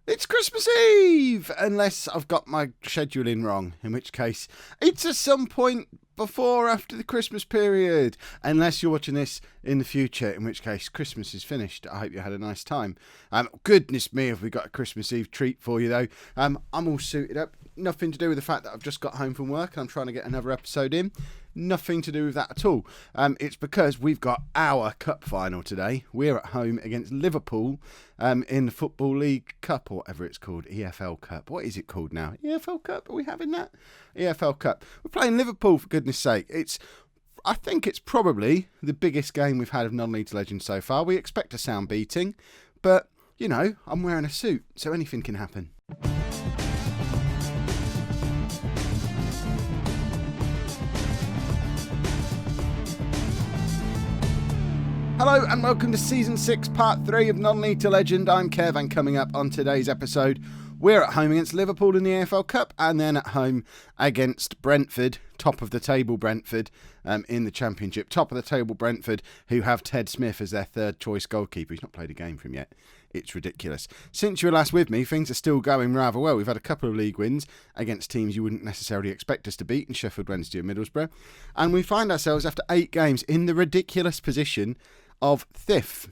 It's Christmas Eve, unless I've got my scheduling wrong, in which case it's at some point before or after the Christmas period, unless you're watching this in the future, in which case Christmas is finished. I hope you had a nice time. Goodness me, have we got a Christmas Eve treat for you though. I'm all suited up, nothing to do with the fact that I've just got home from work and I'm trying to get another episode in. Nothing to do with that at all. It's because we've got our cup final today. We're at home against Liverpool in the Football League Cup, or whatever it's called, EFL Cup. What is it called now? EFL Cup? Are we having that? EFL Cup. We're playing Liverpool, for goodness sake. I think it's probably the biggest game we've had of non-league legends so far. We expect a sound beating, but, you know, I'm wearing a suit, so anything can happen. Hello and welcome to Season 6, Part 3 of Non-League to Legend. I'm Kev, and coming up on today's episode, we're at home against Liverpool in the AFL Cup and then at home against Brentford, top of the table Brentford in the Championship. Top of the table Brentford, who have Ted Smith as their third choice goalkeeper. He's not played a game for him yet. It's ridiculous. Since you were last with me, things are still going rather well. We've had a couple of league wins against teams you wouldn't necessarily expect us to beat in Sheffield Wednesday and Middlesbrough. And we find ourselves after 8 games in the ridiculous position of 5th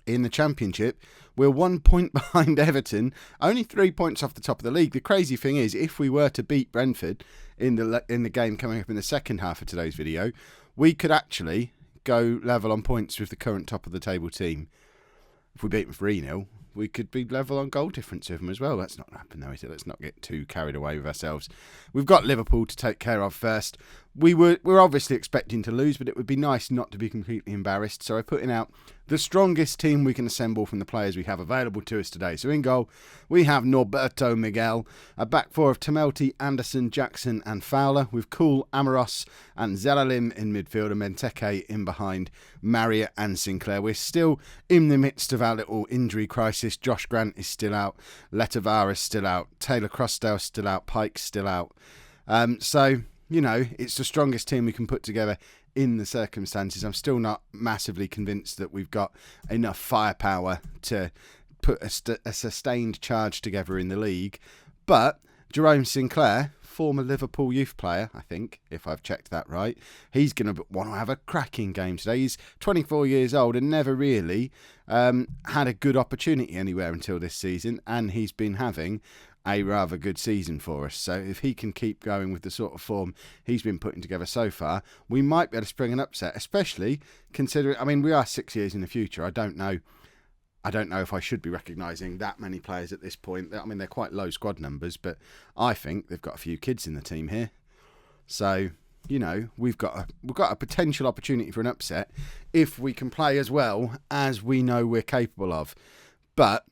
in the Championship. We're 1 point behind Everton, only 3 points off the top of the league. The crazy thing is, if we were to beat Brentford in the game coming up in the second half of today's video, we could actually go level on points with the current top of the table team. If we beat them 3-0, we could be level on goal difference with them as well. That's not going to happen though, is it? Let's not get too carried away with ourselves. We've got Liverpool to take care of first. We're obviously expecting to lose, but it would be nice not to be completely embarrassed. So I'm putting out the strongest team we can assemble from the players we have available to us today. So in goal, we have Norberto Miguel, a back four of Tamelty, Anderson, Jackson and Fowler, with Cool, Amoros and Zelalem in midfield, and Benteke in behind Marriott and Sinclair. We're still in the midst of our little injury crisis. Josh Grant is still out, Letavara is still out, Taylor Crossdale still out, Pike's still out. So, you know, it's the strongest team we can put together in the circumstances. I'm still not massively convinced that we've got enough firepower to put a sustained charge together in the league. But Jerome Sinclair, former Liverpool youth player, I think, if I've checked that right, he's going to want to have a cracking game today. He's 24 years old and never really had a good opportunity anywhere until this season, and he's been having a rather good season for us. So if he can keep going with the sort of form he's been putting together so far, we might be able to spring an upset, especially considering, I mean, we are 6 years in the future. I don't know if I should be recognising that many players at this point. I mean, they're quite low squad numbers, but I think they've got a few kids in the team here. So, you know, we've got a potential opportunity for an upset if we can play as well as we know we're capable of. But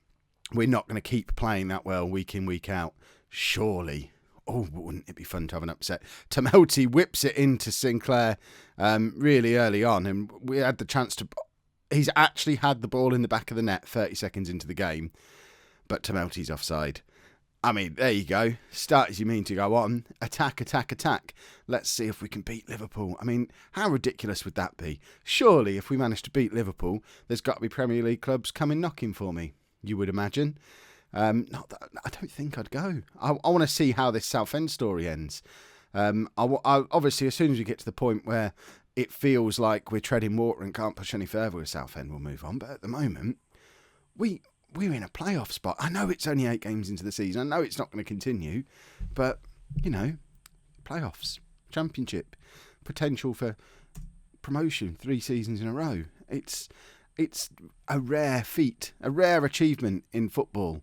we're not going to keep playing that well week in, week out, surely. Oh, wouldn't it be fun to have an upset? Tamelty whips it into Sinclair really early on, and we had the chance to... He's actually had the ball in the back of the net 30 seconds into the game, but Tamelty's offside. I mean, there you go. Start as you mean to go on. Attack, attack, attack. Let's see if we can beat Liverpool. I mean, how ridiculous would that be? Surely, if we manage to beat Liverpool, there's got to be Premier League clubs coming knocking for me, you would imagine. Not that, I don't think I'd go. I want to see how this Southend story ends. Obviously, as soon as we get to the point where it feels like we're treading water and can't push any further with Southend, we'll move on. But at the moment, we're in a playoff spot. I know it's only 8 games into the season. I know it's not going to continue. But, you know, playoffs, Championship, potential for promotion 3 seasons in a row. It's a rare feat, a rare achievement in football.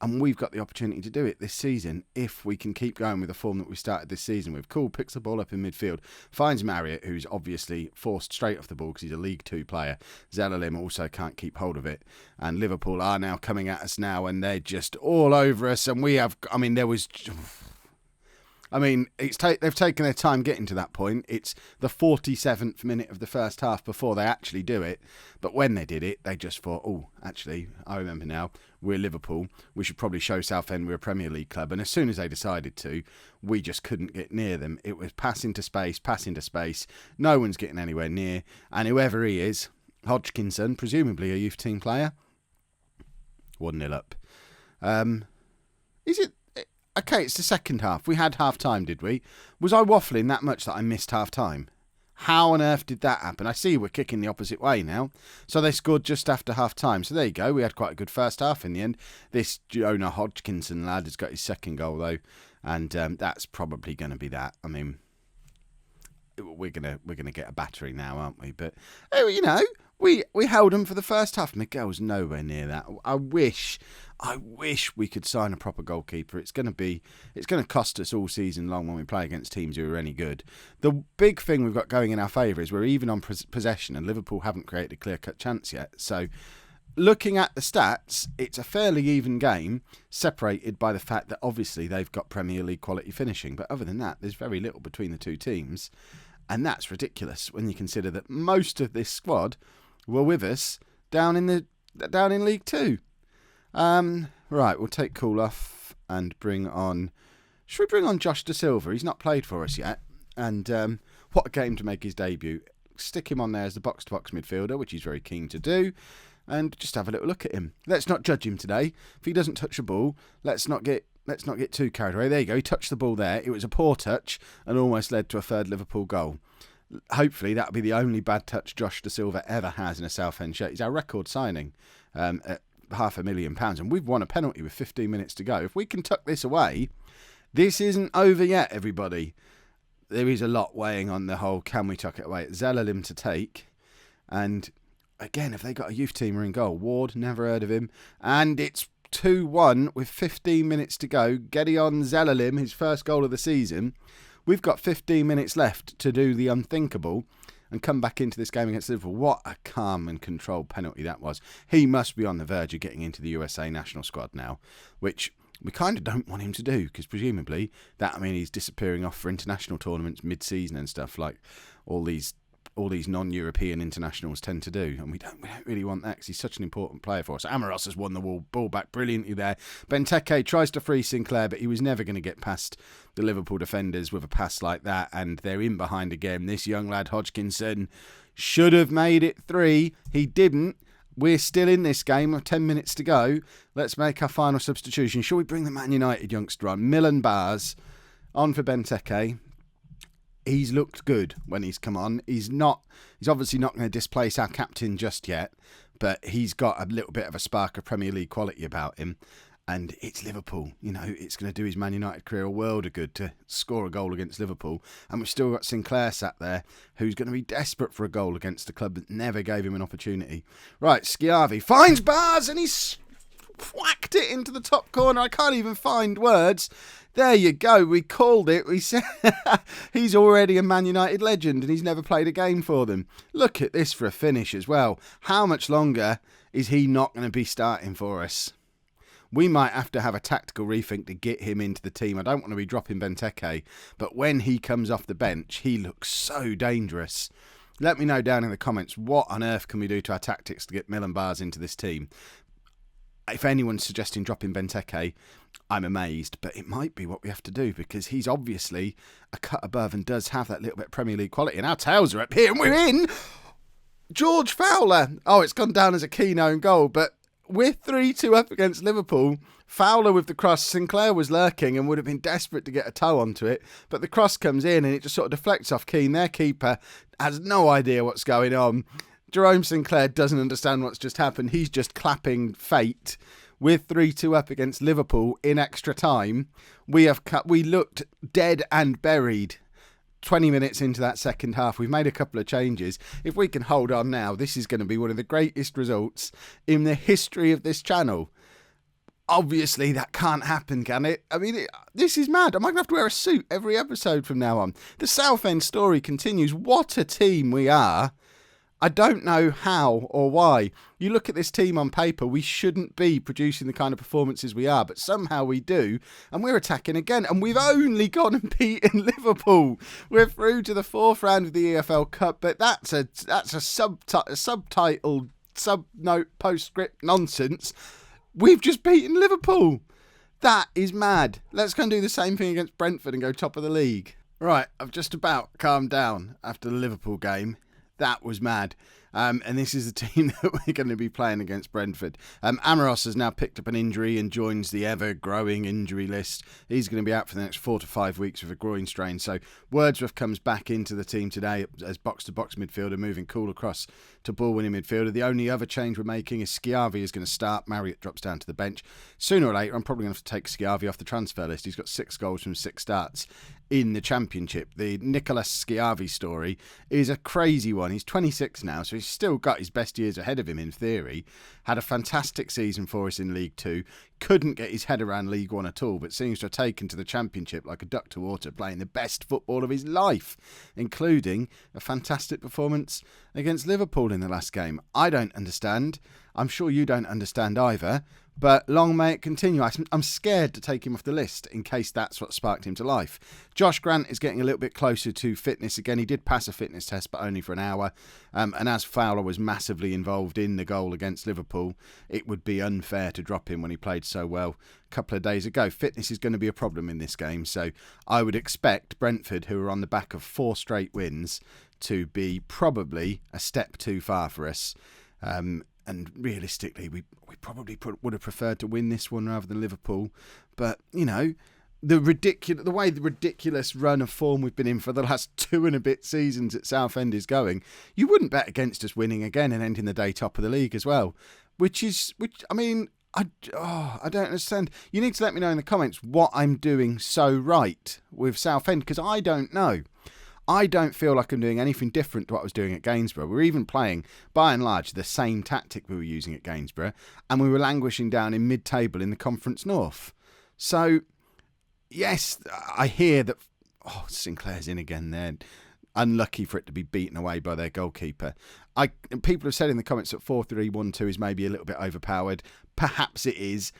And we've got the opportunity to do it this season if we can keep going with the form that we started this season with. Cool picks the ball up in midfield, finds Marriott, who's obviously forced straight off the ball because he's a League 2 player. Zelalem also can't keep hold of it. And Liverpool are now coming at us now, and they're just all over us. And we have, I mean, they've taken their time getting to that point. It's the 47th minute of the first half before they actually do it. But when they did it, they just thought, oh, actually, I remember now, we're Liverpool. We should probably show Southend we're a Premier League club. And as soon as they decided to, we just couldn't get near them. It was pass into space. No one's getting anywhere near. And whoever he is, Hodgkinson, presumably a youth team player, 1-0 up. Is it... Okay, it's the second half. We had half-time, did we? Was I waffling that much that I missed half-time? How on earth did that happen? I see we're kicking the opposite way now. So they scored just after half-time. So there you go. We had quite a good first half in the end. This Jonah Hodgkinson lad has got his second goal, though. And that's probably going to be that. I mean, we're gonna get a battering now, aren't we? But, you know, we held them for the first half. Miguel's nowhere near that. I wish we could sign a proper goalkeeper. It's going to cost us all season long when we play against teams who are any good. The big thing we've got going in our favour is we're even on possession, and Liverpool haven't created a clear-cut chance yet. So, looking at the stats, it's a fairly even game, separated by the fact that obviously they've got Premier League quality finishing. But other than that, there's very little between the two teams, and that's ridiculous when you consider that most of this squad were with us down in League Two. Right, we'll take Cool off and bring on... Should we bring on Josh Da Silva? He's not played for us yet. And what a game to make his debut. Stick him on there as the box-to-box midfielder, which he's very keen to do. And just have a little look at him. Let's not judge him today. If he doesn't touch a ball, let's not get too carried away. There you go, he touched the ball there. It was a poor touch and almost led to a third Liverpool goal. Hopefully that'll be the only bad touch Josh Da Silva ever has in a Southend shirt. He's our record signing at £500,000, and we've won a penalty with 15 minutes to go. If we can tuck this away, this isn't over yet, everybody. There is a lot weighing on the whole, can we tuck it away? It's Zelalim to take, and again, if they got a youth teamer in goal, Ward, never heard of him, and it's 2-1 with 15 minutes to go. Gideon Zelalim, his first goal of the season. We've got 15 minutes left to do the unthinkable and come back into this game against Liverpool. What a calm and controlled penalty that was. He must be on the verge of getting into the USA national squad now, which we kind of don't want him to do, because presumably that, I mean, he's disappearing off for international tournaments mid-season and stuff like all these non-European internationals tend to do, and we don't really want that because he's such an important player for us. Amoros has won the ball back brilliantly there. Benteke tries to free Sinclair, but he was never going to get past the Liverpool defenders with a pass like that, and they're in behind again. This young lad, Hodgkinson, should have made it 3. He didn't. We're still in this game with 10 minutes to go. Let's make our final substitution. Shall we bring the Man United youngster on? Milan Bars on for Benteke. He's looked good when he's come on. He's obviously not going to displace our captain just yet, but he's got a little bit of a spark of Premier League quality about him. And it's Liverpool. You know, it's going to do his Man United career a world of good to score a goal against Liverpool. And we've still got Sinclair sat there, who's going to be desperate for a goal against a club that never gave him an opportunity. Right, Schiavi finds Bars and he's whacked it into the top corner. I can't even find words. There you go. We called it. We said he's already a Man United legend and he's never played a game for them. Look at this for a finish as well. How much longer is he not going to be starting for us? We might have to have a tactical rethink to get him into the team. I don't want to be dropping Benteke, but when he comes off the bench, he looks so dangerous. Let me know down in the comments, what on earth can we do to our tactics to get Milan Bars into this team? If anyone's suggesting dropping Benteke, I'm amazed, but it might be what we have to do because he's obviously a cut above and does have that little bit of Premier League quality. And our tails are up here and we're in. George Fowler. Oh, it's gone down as a key known goal, but we're 3-2 up against Liverpool. Fowler with the cross. Sinclair was lurking and would have been desperate to get a toe onto it, but the cross comes in and it just sort of deflects off Keane. Their keeper has no idea what's going on. Jerome Sinclair doesn't understand what's just happened. He's just clapping fate. We're 3-2 up against Liverpool in extra time. We looked dead and buried 20 minutes into that second half. We've made a couple of changes. If we can hold on now, this is going to be one of the greatest results in the history of this channel. Obviously, that can't happen, can it? I mean, this is mad. Am I going to have to wear a suit every episode from now on? The Southend story continues. What a team we are. I don't know how or why. You look at this team on paper, we shouldn't be producing the kind of performances we are, but somehow we do, and we're attacking again, and we've only gone and beaten Liverpool. We're through to the 4th round of the EFL Cup, but that's a subtitle, sub-note, postscript nonsense. We've just beaten Liverpool. That is mad. Let's go and do the same thing against Brentford and go top of the league. Right, I've just about calmed down after the Liverpool game. That was mad. And this is the team that we're going to be playing against Brentford. Amaros has now picked up an injury and joins the ever-growing injury list. He's going to be out for the next 4 to 5 weeks with a groin strain. So Wordsworth comes back into the team today as box-to-box midfielder, moving cool across to ball-winning midfielder. The only other change we're making is Schiavi is going to start. Marriott drops down to the bench. Sooner or later, I'm probably going to have to take Schiavi off the transfer list. He's got 6 goals from 6 starts in the Championship. The Nicolas Schiavi story is a crazy one. He's 26 now, so he's still got his best years ahead of him in theory. Had a fantastic season for us in League 2. Couldn't get his head around League 1 at all, but seems to have taken to the Championship like a duck to water, playing the best football of his life, including a fantastic performance against Liverpool in the last game. I don't understand. I'm sure you don't understand either. But long may it continue. I'm scared to take him off the list in case that's what sparked him to life. Josh Grant is getting a little bit closer to fitness again. He did pass a fitness test, but only for an hour. And as Fowler was massively involved in the goal against Liverpool, it would be unfair to drop him when he played so well a couple of days ago. Fitness is going to be a problem in this game. So I would expect Brentford, who are on the back of 4 straight wins, to be probably a step too far for us. And realistically, we probably would have preferred to win this one rather than Liverpool. But, you know, the ridiculous run of form we've been in for the last 2 and a bit seasons at Southend is going, you wouldn't bet against us winning again and ending the day top of the league as well. I don't understand. You need to let me know in the comments what I'm doing so right with Southend, because I don't know. I don't feel like I'm doing anything different to what I was doing at Gainsborough. We're even playing, by and large, the same tactic we were using at Gainsborough, and we were languishing down in mid-table in the Conference North. So, yes, I hear that... Oh, Sinclair's in again there. Unlucky for it to be beaten away by their goalkeeper. People have said in the comments that 4-3-1-2 is maybe a little bit overpowered. Perhaps it is.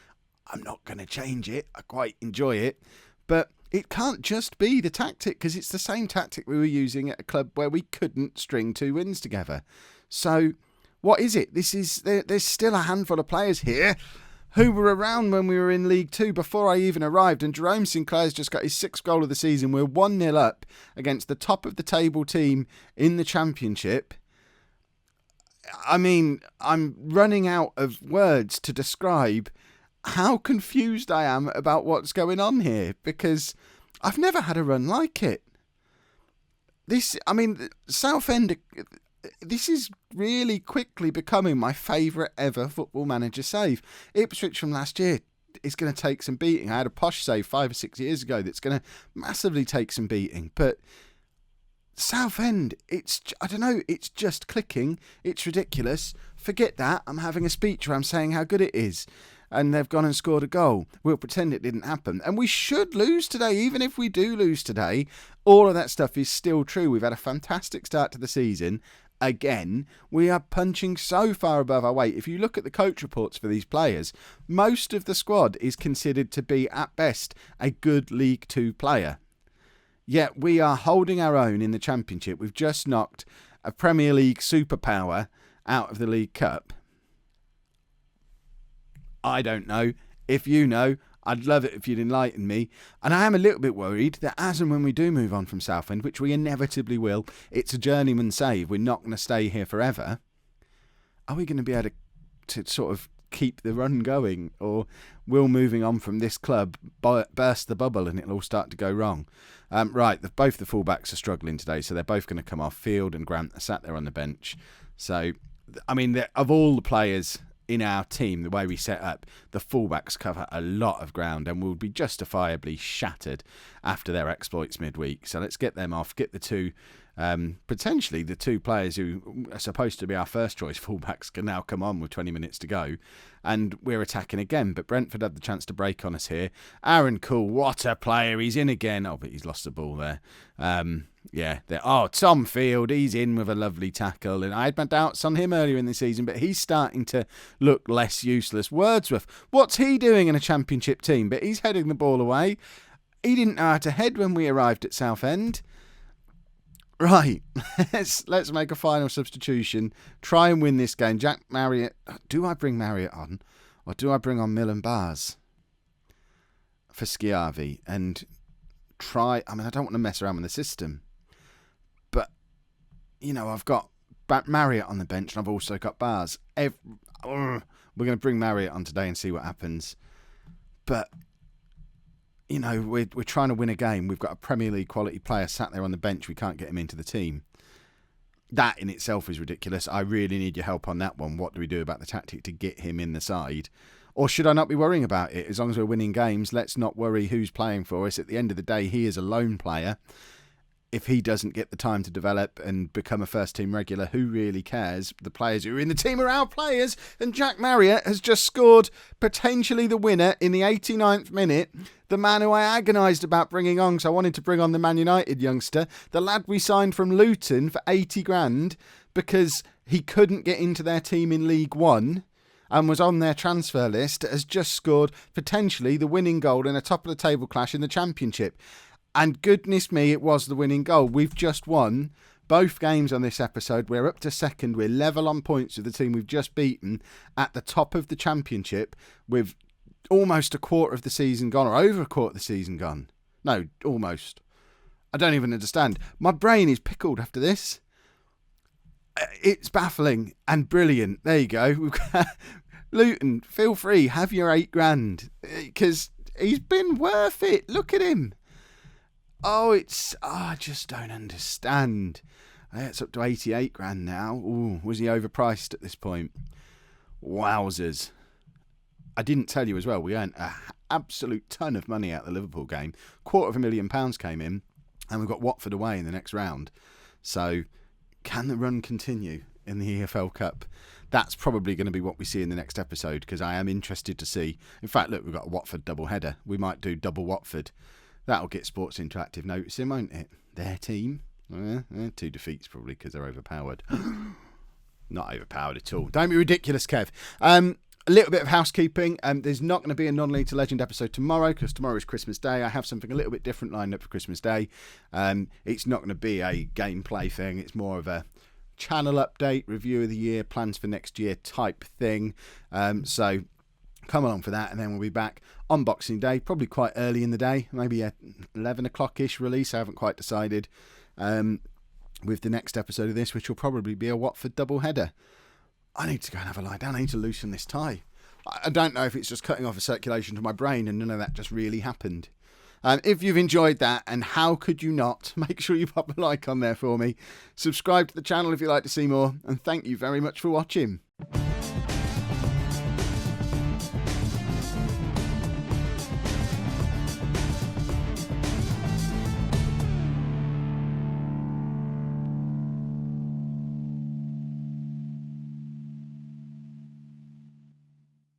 I'm not going to change it. I quite enjoy it. But it can't just be the tactic, because it's the same tactic we were using at a club where we couldn't string 2 wins together. So what is it? There's still a handful of players here who were around when we were in League 2 before I even arrived, and Jerome Sinclair's just got his 6th goal of the season. We're 1-0 up against the top of the table team in the Championship. I mean, I'm running out of words to describe how confused I am about what's going on here, because I've never had a run like it. Southend, this is really quickly becoming my favourite ever Football Manager save. Ipswich from last year is going to take some beating. I had a posh save 5 or 6 years ago that's going to massively take some beating. But Southend, it's just clicking. It's ridiculous. Forget that. I'm having a speech where I'm saying how good it is. And they've gone and scored a goal. We'll pretend it didn't happen. And we should lose today. Even if we do lose today, all of that stuff is still true. We've had a fantastic start to the season. Again, we are punching so far above our weight. If you look at the coach reports for these players, most of the squad is considered to be, at best, a good League 2 player. Yet we are holding our own in the Championship. We've just knocked a Premier League superpower out of the League Cup. I don't know. If you know, I'd love it if you'd enlighten me. And I am a little bit worried that as and when we do move on from Southend, which we inevitably will, it's a journeyman save. We're not going to stay here forever. Are we going to be able to sort of keep the run going? Or will moving on from this club burst the bubble and it'll all start to go wrong? Both the fullbacks are struggling today, so they're both going to come off. Field and Grant are sat there on the bench. So, I mean, of all the players in our team, the way we set up, the fullbacks cover a lot of ground and will be justifiably shattered after their exploits midweek. So let's get them off, get the two, potentially the 2 players who are supposed to be our first choice fullbacks can now come on with 20 minutes to go, and we're attacking again. But Brentford had the chance to break on us here. Aaron Cool, what a player, he's in again. Oh, but he's lost the ball there. Tom Field, he's in with a lovely tackle, and I had my doubts on him earlier in the season, but he's starting to look less useless. Wordsworth, what's he doing in a Championship team? But he's heading the ball away. He didn't know how to head when we arrived at Southend. Right, let's make a final substitution. Try and win this game. Jack Marriott. Do I bring Marriott on, or do I bring on Mill and Bars for Schiavi and try? I mean, I don't want to mess around with the system, but you know, I've got Marriott on the bench, and I've also got Bars. We're going to bring Marriott on today and see what happens. But, you know, we're trying to win a game. We've got a Premier League quality player sat there on the bench. We can't get him into the team. That in itself is ridiculous. I really need your help on that one. What do we do about the tactic to get him in the side? Or should I not be worrying about it? As long as we're winning games, let's not worry who's playing for us. At the end of the day, he is a lone player. If he doesn't get the time to develop and become a first-team regular, who really cares? The players who are in the team are our players. And Jack Marriott has just scored potentially the winner in the 89th minute. The man who I agonised about bringing on, because I wanted to bring on the Man United youngster. The lad we signed from Luton for 80 grand because he couldn't get into their team in League One and was on their transfer list, has just scored potentially the winning goal in a top-of-the-table clash in the Championship. And goodness me, it was the winning goal. We've just won both games on this episode. We're up to second. We're level on points with the team we've just beaten at the top of the Championship with almost a quarter of the season gone, or over a quarter of the season gone. No, almost. I don't even understand. My brain is pickled after this. It's baffling and brilliant. There you go. We've got Luton, feel free, have your 8 grand. Because he's been worth it. Look at him. I just don't understand. It's up to 88 grand now. Ooh, was he overpriced at this point? Wowzers. I didn't tell you as well, we earned an absolute ton of money out of the Liverpool game. £250,000 came in, and we've got Watford away in the next round. So, can the run continue in the EFL Cup? That's probably going to be what we see in the next episode, because I am interested to see. In fact, look, we've got a Watford double header. We might do double Watford. That'll get Sports Interactive noticing, won't it? Their team. 2 defeats probably because they're overpowered. Not overpowered at all. Don't be ridiculous, Kev. A little bit of housekeeping. There's not going to be a Non-League to Legend episode tomorrow because tomorrow is Christmas Day. I have something a little bit different lined up for Christmas Day. It's not going to be a gameplay thing. It's more of a channel update, review of the year, plans for next year type thing. So come along for that, and then we'll be back on Boxing Day, probably quite early in the day, maybe a 11 o'clock-ish release. I haven't quite decided. With the next episode of this, which will probably be a Watford double header. I need to go and have a lie down. I need to loosen this tie. I don't know if it's just cutting off a circulation to my brain and none of that just really happened. If you've enjoyed that, and how could you not, make sure you pop a like on there for me. Subscribe to the channel if you'd like to see more, and thank you very much for watching.